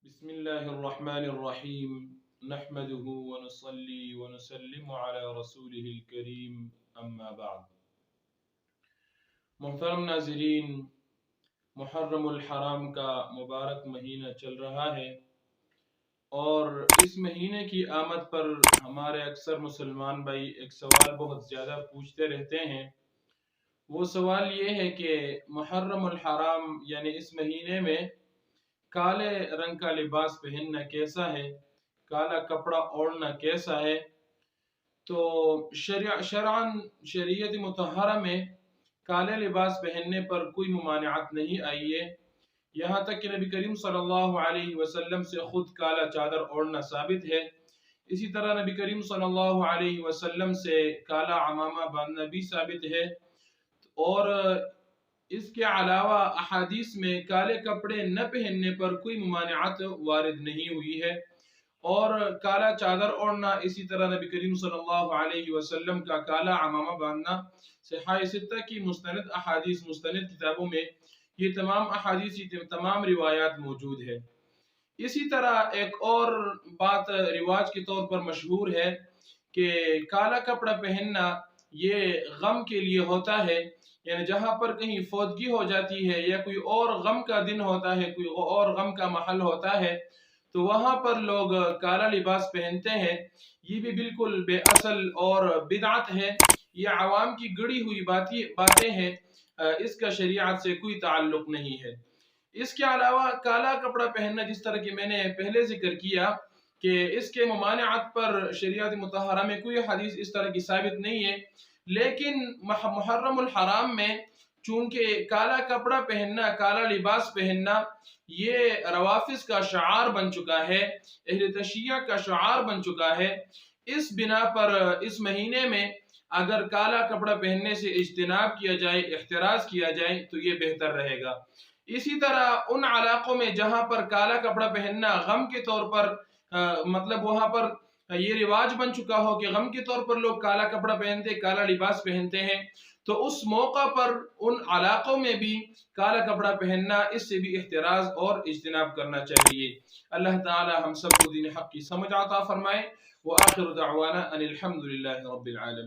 بسم الله الرحمن الرحيم نحمده ونصلي ونسلم على رسوله الكريم اما بعد. محترم ناظرین، محرم الحرام کا مبارک مہینہ چل رہا ہے اور اس مہینے کی آمد پر ہمارے اکثر مسلمان بھائی ایک سوال بہت زیادہ پوچھتے رہتے ہیں۔ وہ سوال یہ ہے کہ محرم الحرام یعنی اس مہینے میں کالے رنگ کا لباس پہننا کیسا ہے، کالا کپڑا اوڑھنا کیسا ہے؟ تو شرعاً شریعت مطہرہ میں کالے لباس پہننے پر کوئی ممانعت نہیں آئی ہے، یہاں تک کہ نبی کریم صلی اللہ علیہ وسلم سے خود کالا چادر اوڑھنا ثابت ہے۔ اسی طرح نبی کریم صلی اللہ علیہ وسلم سے کالا عمامہ باندھنا بھی ثابت ہے، اور اس کے علاوہ احادیث میں کالے کپڑے نہ پہننے پر کوئی ممانعت وارد نہیں ہوئی ہے، اور کالا چادر اوڑھنا، اسی طرح نبی کریم صلی اللہ علیہ وسلم کا کالا عمامہ باندھنا، صحاح ستہ کی مستند احادیث، مستند کتابوں میں یہ تمام احادیث، یہ تمام روایات موجود ہے۔ اسی طرح ایک اور بات رواج کے طور پر مشہور ہے کہ کالا کپڑا پہننا یہ غم کے لیے ہوتا ہے، یعنی جہاں پر کہیں فوتگی ہو جاتی ہے یا کوئی اور غم کا دن ہوتا ہے، کوئی اور غم کا محل ہوتا ہے، تو وہاں پر لوگ کالا لباس پہنتے ہیں۔ یہ بھی بالکل بے اصل اور بدعت ہے، یہ عوام کی گڑی ہوئی باتیں ہیں، اس کا شریعت سے کوئی تعلق نہیں ہے۔ اس کے علاوہ کالا کپڑا پہننا، جس طرح کہ میں نے پہلے ذکر کیا کہ اس کے ممانعت پر شریعت مطہرہ میں کوئی حدیث اس طرح کی ثابت نہیں ہے، لیکن محرم الحرام میں چونکہ کالا کپڑا پہننا، کالا لباس پہننا یہ روافض کا شعار بن چکا ہے، اہل تشیع کا شعار بن چکا ہے، اس بنا پر اس مہینے میں اگر کالا کپڑا پہننے سے اجتناب کیا جائے، احتراز کیا جائے تو یہ بہتر رہے گا۔ اسی طرح ان علاقوں میں جہاں پر کالا کپڑا پہننا غم کے طور پر مطلب وہاں پر یہ رواج بن چکا ہو کہ غم کے طور پر لوگ کالا کپڑا پہنتے، کالا لباس پہنتے ہیں، تو اس موقع پر ان علاقوں میں بھی کالا کپڑا پہننا، اس سے بھی احتراز اور اجتناب کرنا چاہیے۔ اللہ تعالی ہم سب کو دین حق کی سمجھ عطا فرمائے۔ وآخر دعوانا ان الحمد للہ رب العالمین۔